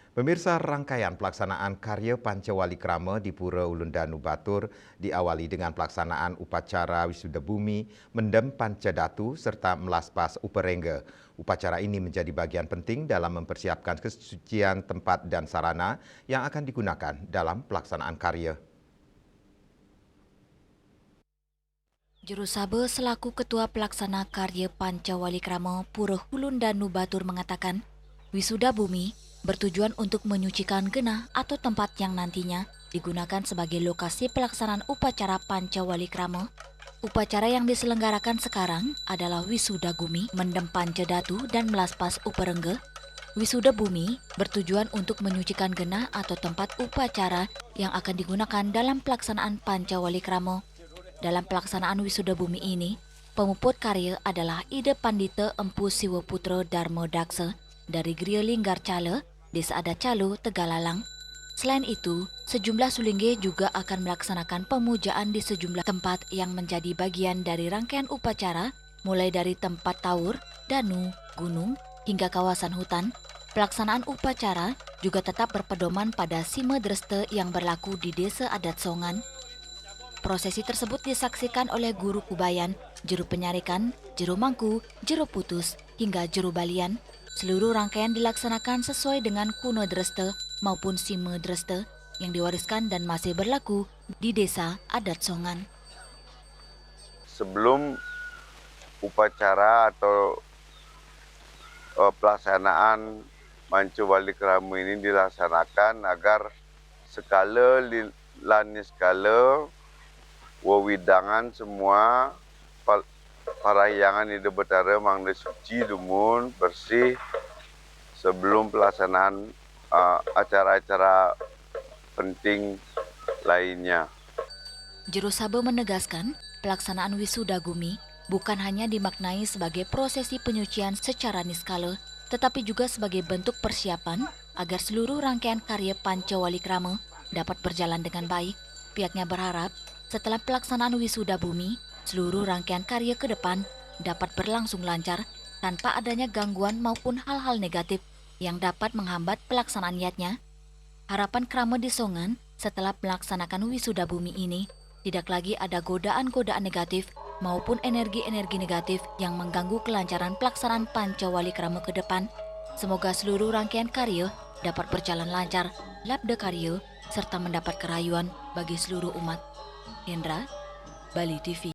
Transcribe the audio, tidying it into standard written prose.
Pemirsa, rangkaian pelaksanaan karya Pancawali Krama di Pura Ulundanu Batur diawali dengan pelaksanaan upacara Wisuda Bumi, Mendem Pancadatu serta Melaspas Uperengga. Upacara ini menjadi bagian penting dalam mempersiapkan kesucian tempat dan sarana yang akan digunakan dalam pelaksanaan karya. Juru Sabe selaku Ketua Pelaksana Karya Pancawali Krama Pura Ulundanu Batur mengatakan, Wisuda Bumi bertujuan untuk menyucikan genah atau tempat yang nantinya digunakan sebagai lokasi pelaksanaan upacara Pancawali Krama. Upacara yang diselenggarakan sekarang adalah Wisuda Gumi, Mendem Pancadatu dan Melaspas Uperengge. Wisuda Bumi bertujuan untuk menyucikan genah atau tempat upacara yang akan digunakan dalam pelaksanaan Pancawali Krama. Dalam pelaksanaan Wisuda Bumi ini, pemuput karya adalah Ida Pandita Empu Siwaputro Dharma Daksa dari Gria Linggar Cala, Desa Adat Calo, Tegalalang. Selain itu, sejumlah sulingge juga akan melaksanakan pemujaan di sejumlah tempat yang menjadi bagian dari rangkaian upacara, mulai dari tempat taur, danu, gunung, hingga kawasan hutan. Pelaksanaan upacara juga tetap berpedoman pada Sime Dreste yang berlaku di Desa Adat Songan. Prosesi tersebut disaksikan oleh guru kubayan, juru penyarikan, juru mangku, juru putus, hingga juru balian. Seluruh rangkaian dilaksanakan sesuai dengan kuno Dreste maupun Sime Dreste yang diwariskan dan masih berlaku di Desa Adat Songan. Sebelum upacara atau pelaksanaan Pancawali Krama ini dilaksanakan agar skala lani skala wewidangan semua parayangan di Betara mangda suci dumun bersih sebelum pelaksanaan acara-acara penting lainnya. Juru Sabe menegaskan, pelaksanaan Wisuda Gumi bukan hanya dimaknai sebagai prosesi penyucian secara niskala, tetapi juga sebagai bentuk persiapan agar seluruh rangkaian karya Pancawali Krama dapat berjalan dengan baik. Pihaknya berharap setelah pelaksanaan Wisuda Bumi, seluruh rangkaian karya ke depan dapat berlangsung lancar tanpa adanya gangguan maupun hal-hal negatif yang dapat menghambat pelaksanaan niatnya. Harapan Krama di Songan setelah melaksanakan Wisuda Bumi ini tidak lagi ada godaan-godaan negatif maupun energi-energi negatif yang mengganggu kelancaran pelaksanaan Pancawali Krama ke depan. Semoga seluruh rangkaian karya dapat berjalan lancar, labda karya, serta mendapat kerayuan bagi seluruh umat. Hendra, Bali TV.